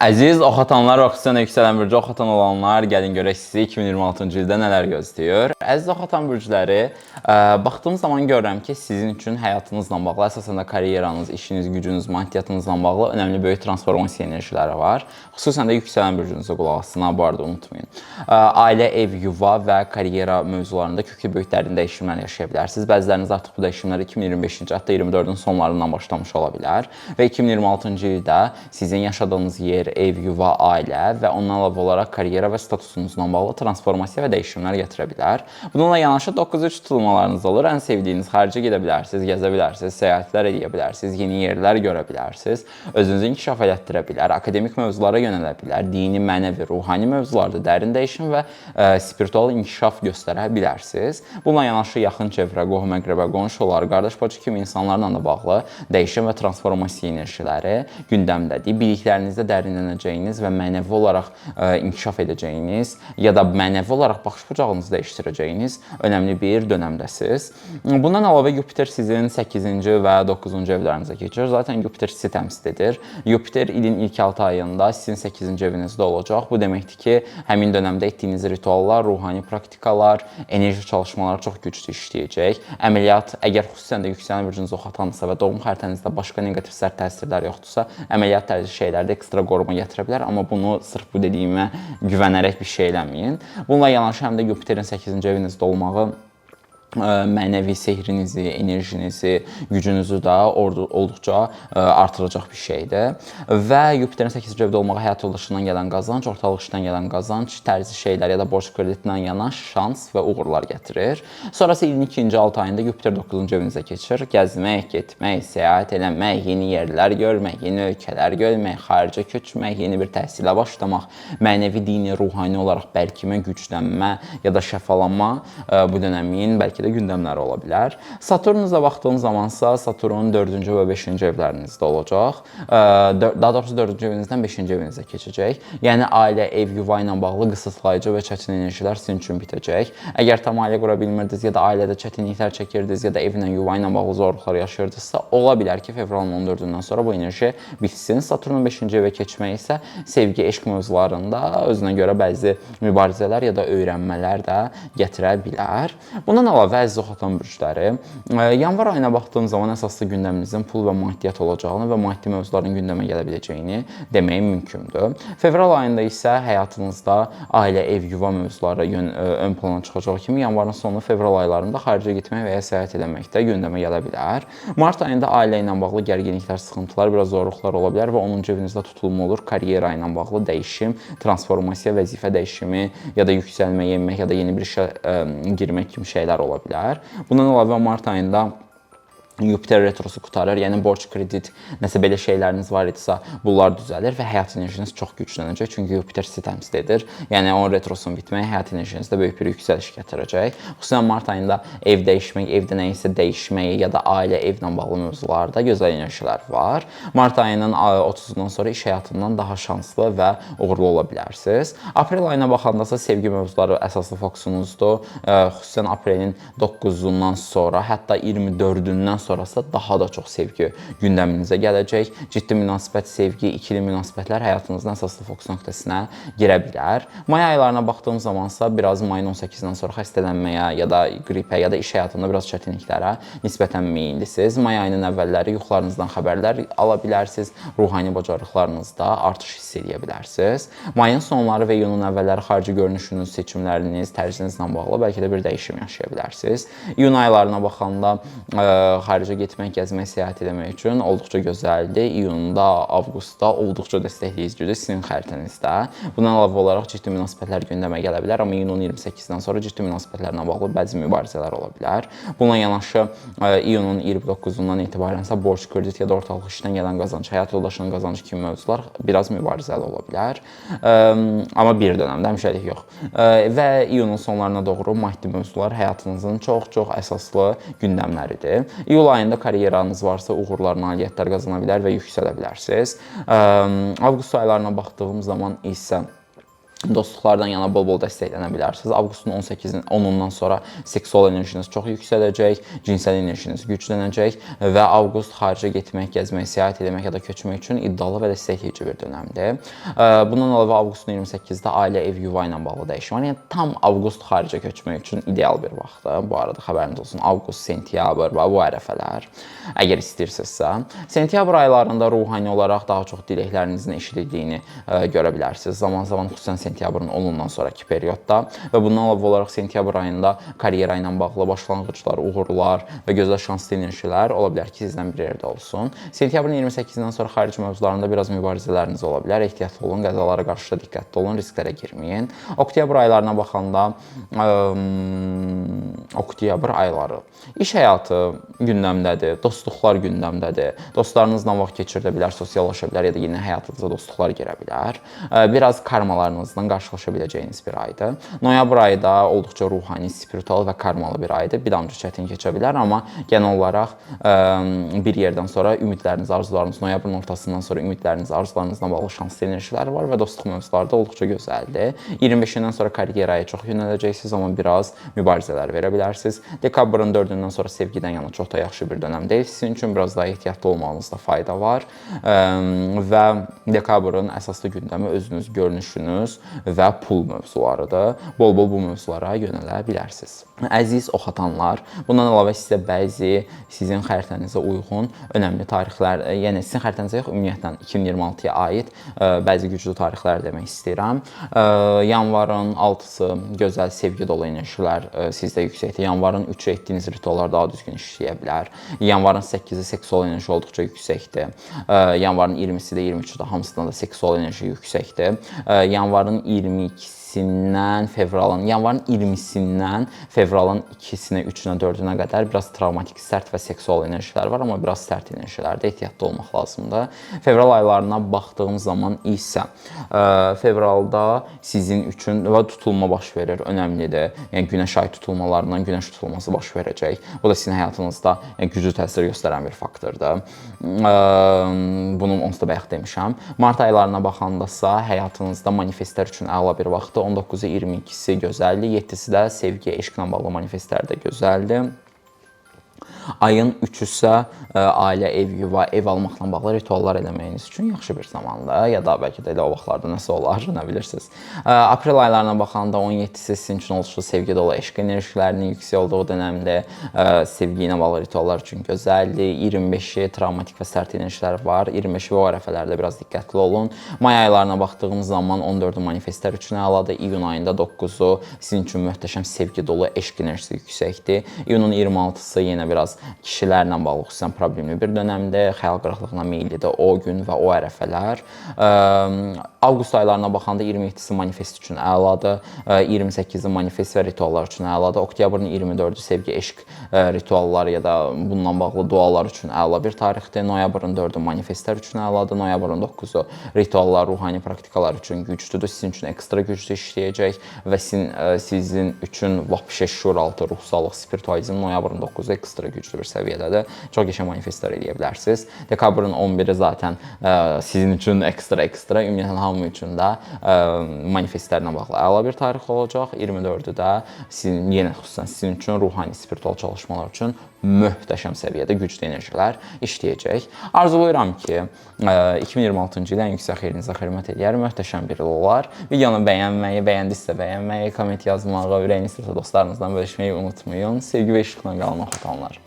Əziz oxatanlar və xüsusən yüksələn bürcü oxatan olanlar, gəlin görək sizi 2026-cı ildə nələr gözləyir. Əziz oxatan bürcləri, baxdığım zaman görürəm ki, sizin üçün həyatınızla bağlı, əsasən də karyeranız, işiniz, gücünüz, maddiyyatınızla bağlı önəmli böyük transformasiya enerjiləri var. Xüsusən də yüksələn bürcünüzə qulaq asın, bu arada unutmayın. Ailə, ev, yuva və karyera mövzularında köklü böyük dərin dəyişimlər yaşaya bilərsiniz. Bəziləriniz artıq bu dəyişimlər 2025-ci, hətta 24-ün sonlarından başlamış ola bilər və 2026-cı ildə sizin yaşadığınız yer, ev, yuva, ailə və ondan əlavə olaraq karyera və statusunuzla bağlı transformasiya və dəyişimlər gətirə bilər. Bununla yanaşı 9-3 tutulmalarınız olur. Ən sevdiyiniz xaricə gedə bilərsiniz, gəzə bilərsiniz, səyahətlər edə bilərsiniz, yeni yerlər görə bilərsiniz, özünüzü inkişaf elətdirə bilər, akademik mövzulara yönələ bilər, dini, mənəvi, ruhani mövzularda dərin dəyişim və spiritual inkişaf göstərə bilərsiniz. Bununla yanaşı yaxın çevrə, qohum-əqrəbə, qonşular, qardaş-bacı kimi insanlarla da bağlı dəyişim və transformasiya enerjiləri gündəmdədir. Biliklərinizdə dərinlənəcəyiniz və mənəvi olaraq inkişaf edəcəyiniz ya da mənəvi olaraq baxış bucağınızı dəyişdirəcəyiniz önəmli bir dönəmdəsiniz. Bundan əlavə Yupiter sizin 8-ci və 9-cu evlərinizə keçir. Zaten Yupiter sizi təmsil edir. Yupiter ilin ilk 6 ayında sizin 8-ci evinizdə olacaq. Bu deməkdir ki, həmin dönəmdə etdiyiniz rituallar, ruhani praktikalar, enerji çalışmaları çox güclü işləyəcək. Əməliyyat, əgər xüsusən də yüksələn bürcünüz oxatansa və doğum xəritənizdə başqa neqativ sərt təsirlər yoxdursa, əməliyyat tərzi şeylərdə ekstra qoruma gətirə bilər, amma bunu sırf bu dediyimə güvənərək bir şey eləməyin. Bununla yanaşı həm də Yupiterin 8-ci evinizdə olmağı mənəvi sehrinizi, enerjinizi, gücünüzü də olduqca artıracaq bir şeydir. Və Yupiterin 8-ci evdə olmağı həyat yoldaşından gələn qazanc, ortalıq işdən gələn qazanc, tərzi şeylər ya da borc kreditindən yana şans və uğurlar gətirir. Sonrası ilin 2-ci 6 ayında Yupiter 9-cu evinizə keçir. Gəzmək, getmək, səyahət eləmək, yeni yerlər görmək, yeni ölkələr görmək, xaricə köçmək, yeni bir təhsilə başlamaq, mənəvi, dini, ruhani olaraq bəlkimə, güclənmə ya da şəfalanma bu dönəmin bəlkə də gündəmləri ola bilər. Saturnunuza baxdığım zamansa Saturn 4-cü və 5-ci evlərinizdə olacaq. Daha doğrusu 4-cü evinizdən 5-ci evinizə keçəcək. Yəni ailə, ev, yuva ilə bağlı qısıtlayıcı və çətin enerjilər sizin üçün bitəcək. Əgər tam ailə qura bilmirdiniz ya da ailədə çətinliklər çəkirdiniz ya da evlə, yuva ilə bağlı zorluqlar yaşayırdınızsa, ola bilər ki, fevralın 14-dən sonra bu enerji bitsin. Saturnun 5-ci evə keçmək isə sevgi, eşq mövzularında özünə görə bəzi mübarizələr ya da öyrənmələr də gətirə bilər. Bundan əlavə əziz oxatan bürcləri, yanvar ayına baxdığım zaman əsaslı gündəminizin pul və maddiyyat olacağını və maddi mövzuların gündəmə gələ biləcəyini deməyim mümkündür. Fevral ayında isə həyatınızda ailə, ev, yuva mövzuları ön plana çıxacaq kimi yanvarın sonu, fevral aylarında xaricə getmək və ya səyahət eləmək də gündəmə gələ bilər. Mart ayında ailə ilə bağlı gərginliklər, sıxıntılar, biraz zorluqlar ola bilər və 10-cu evinizdə tutulma olur. Karyera ilə bağlı dəyişim, transformasiya, vəzifə dəyişimi ya da yüksəlmə, yenmək ya da yeni bir işə girmək kimi şeylər ola bilər. Bundan əlavə mart ayında Yupiter retrosu qutarır, yəni borc, kredit, nəsə belə şeyləriniz var idisə, bunlar düzəlir və həyat enerjiniz çox güclənəcək. Çünki Yupiter sizi təmsil edir. Yəni onun retrosunun bitməyi həyat enerjinizdə böyük bir yüksəliş gətirəcək. Xüsusən mart ayında ev dəyişmək, evdə nəyisə dəyişmək ya da ailə, evlə bağlı mövzularda gözəl enerjilər var. Mart ayının 30-dan sonra iş həyatından daha şanslı və uğurlu ola bilərsiniz. Aprel ayına baxandasa sevgi mövzuları əsaslı fokusunuzdur. Xüsusən aprelin 9-undan sonra, hətta 24-ündən sonrası daha da çox sevgi gündəminizə gələcək. Ciddi münasibət, sevgi, ikili münasibətlər həyatınızın əsaslı fokus nöqtəsinə girə bilər. May aylarına baxdığım zamansa biraz mayın 18-dən sonra xəstələnməyə ya da qripə ya da iş həyatında biraz çətinliklərə nisbətən meyillisiniz. May ayının əvvəlləri yuxularınızdan xəbərlər ala bilərsiniz. Ruhani bacarıqlarınızda artış hiss edə bilərsiniz. Mayın sonları və iyunun əvvəlləri xarici görünüşünüz, seçimləriniz, tərzinizlə bağlı bəlkə də bir dəyişim yaşaya bilərsiniz. İyun aylarına baxanda xaricə getmək, gəzmək, səyahət etmək üçün olduqca gözəldir. İyunda, avqustda olduqca dəstəkləyicidir sizin xəritənizdə. Bundan əlavə olaraq ciddi münasibətlər gündəmə gələ bilər, amma iyunun 28-dən sonra ciddi münasibətlərlə bağlı bəzi mübarizələr ola bilər. Bununla yanaşı iyunun 29-undan etibarənsə borc, kredit ya da ortalıq işdən gələn qazanc, həyat yoldaşının qazancı kimi mövzular biraz mübarizəli ola bilər. Amma bir dönəmdə həmişəlik yox. Və iyunun sonlarına doğru maddi mövzular həyatınızın çox-çox əsaslı gündəmləridir. İyul ayında karyeranız varsa uğurlar, nailiyyətlər qazana bilər və yüksələ bilərsiniz. Avqust aylarına baxdığım zaman isə Dostluqlardan yana bol-bol dəstəklənə bilərsiniz. Avqustun 10-undan sonra seksual enerjiniz çox yüksələcək, cinsel enerjiniz güclənəcək və avqust xaricə getmək, gəzmək, səyahət etmək ya da köçmək üçün iddialı və dəstəkləyici bir dönəmdir. Bundan əlavə avqustun 28-də ailə, ev, yuva ilə bağlı dəyişim var. Yəni tam avqust xaricə köçmək üçün ideal bir vaxtdır. Bu arada xəbəriniz olsun. Avqust, sentyabr və bu ərəfələr. Əgər istəyirsinizsə, sentyabr aylarında ruhani olaraq daha çox diləklərinizin eşidildiyini görə bilərsiniz. Zaman-zaman xüsusən sentyabrın 10-undan sonraki periodda və bundan əlavə olaraq sentyabr ayında karyera ilə bağlı başlanğıclar, uğurlar və gözəl şanslı enerjilər ola bilər ki, sizdən bir yerdə olsun. Sentyabrın 28-dən sonra xarici mövzularında biraz mübarizələriniz ola bilər. Ehtiyatlı olun, qəzalara qarşı diqqətli olun, risklərə girməyin. Oktyabr aylarına baxanda oktyabr ayları iş həyatı gündəmdədir, dostluqlar gündəmdədir. Dostlarınızla vaxt keçirdə bilər, sosiallaşa bilər ya da yeni həyatınıza dostluqlar girə bilər. Biraz karmalarınızdan qarşılaşa biləcəyiniz bir aydır. Noyabr ayı da olduqca ruhani, spiritual və karmalı bir aydır. Bir damcı çətin keçə bilər, amma genel olaraq bir yerdən sonra ümidləriniz, arzularınız, noyabrın ortasından sonra ümidləriniz, arzularınızla bağlı şanslı enerjilər var və dostluq mövzuları da olduqca gözəldir. 25-dən sonra karyeraya çox yönələcəksiniz, amma biraz mübarizələr verə bilərsiniz. Dekabrın 4-dən sonra sevgidən yana çox da yaxşı bir dönəm deyil. Sizin üçün biraz daha ehtiyatlı olmağınızda fayda var və dekabrın əsaslı gündəmi özünüz, görünüşünüz və pul mövzularıdır. Bol-bol bu mövzulara yönələ bilərsiniz. Əziz oxatanlar, bundan əlavə sizə bəzi sizin xəritənizə uyğun önəmli tarixlər, yəni sizin xəritənizə yox, ümumiyyətlə 2026-ya aid bəzi güclü tarixlər demək istəyirəm. Yanvarın 6-sı gözəl sevgi dolu enerjilər sizdə yüksəkdir. Yanvarın 3-ü etdiyiniz rituallar daha düzgün işləyə bilər. Yanvarın 8-i seksual enerji olduqca yüksəkdir. Yanvarın 20-si də 23-ü də hamısında da seksual enerji yüksəkdir. Yanvarın 22-sindən yanvarın 20-sindən fevralın 2-sinə, 3-ünə, 4-ünə qədər biraz travmatik, sərt və seksual enerjilər var, amma biraz sərt enerjilərdə ehtiyatlı olmaq lazımdır. Fevral aylarına baxdığım zaman isə fevralda sizin üçün tutulma baş verir, önəmlidir. Yəni günəş ay tutulmalarından günəş tutulması baş verəcək. Bu da sizin həyatınızda güclü təsir göstərən bir faktordur. Bunu onsuz da bayaq demişəm. Mart aylarına baxandasa həyatınızda manifestlər üçün əla bir vaxtdır. 19-u 22-si gözəldir, 7-si də sevgi, eşqlə bağlı manifestlər də gözəldir. Ayın 3-ü isə ailə, ev, yuva, ev almaqla bağlı rituallar eləməyiniz üçün yaxşı bir zamandır. Ya da bəlkə də elə o vaxtlarda nəsə olar, nə bilirsiniz. Aprel aylarına baxanda 17-si sizin üçün oluşu sevgi dolu eşq enerjilərinin yüksək olduğu dönəmdir. Sevgi ilə bağlı rituallar üçün gözəldir. 25-i travmatik və sərt enerjilər var. 25-i o ərəfələrdə biraz diqqətli olun. May aylarına baxdığım zaman 14-ü manifestlər üçün əladır. İyun ayında 9-u sizin üçün möhtəşəm sevgi dolu eşq enerjisi yüksəkdir. İyunun 26-sı yenə biraz kişilərlə bağlı xüsusən problemli bir dönəmdə, xəyal qırıqlığına meyillidir o gün və o ərəfələr. Avqust aylarına baxanda 27-si manifest üçün əladır, 28-i manifest və rituallar üçün əladır. Oktyabrın 24-ü sevgi, eşq ritualları ya da bununla bağlı dualar üçün əla bir tarixdir. Noyabrın 4-ü manifestlər üçün əladır. Noyabrın 9-u rituallar, ruhani praktikalar üçün güclüdür. Sizin üçün ekstra güclü işləyəcək və sizin üçün vəbşə şuuraltı, ruhsallıq, spiritualizm noyabrın 9-u ekstra güclü bir səviyyədədir. Çox qəşəng manifestlər eləyə bilərsiniz. Dekabrın 11-i zaten sizin üçün ekstra, ümumiyyətlə hamı üçün də manifestlərlə bağlı əla bir tarix olacaq. 24-ü də yenə xüsusən sizin üçün ruhani, spiritual çalışmalar üçün möhtəşəm səviyyədə güclü enerjilər işləyəcək. Arzulayıram ki, 2026-cı ilin ən yüksək xeyrinizə xidmət edər, möhtəşəm bir il olar. Videonu bəyənməyi, bəyəndisə bəyənməyi, komment yazmağı, ürəyiniz istəyirsə dostlarınızdan bölüşməyi unutmayın. Sevgi və işıqla qalın oxatanlar.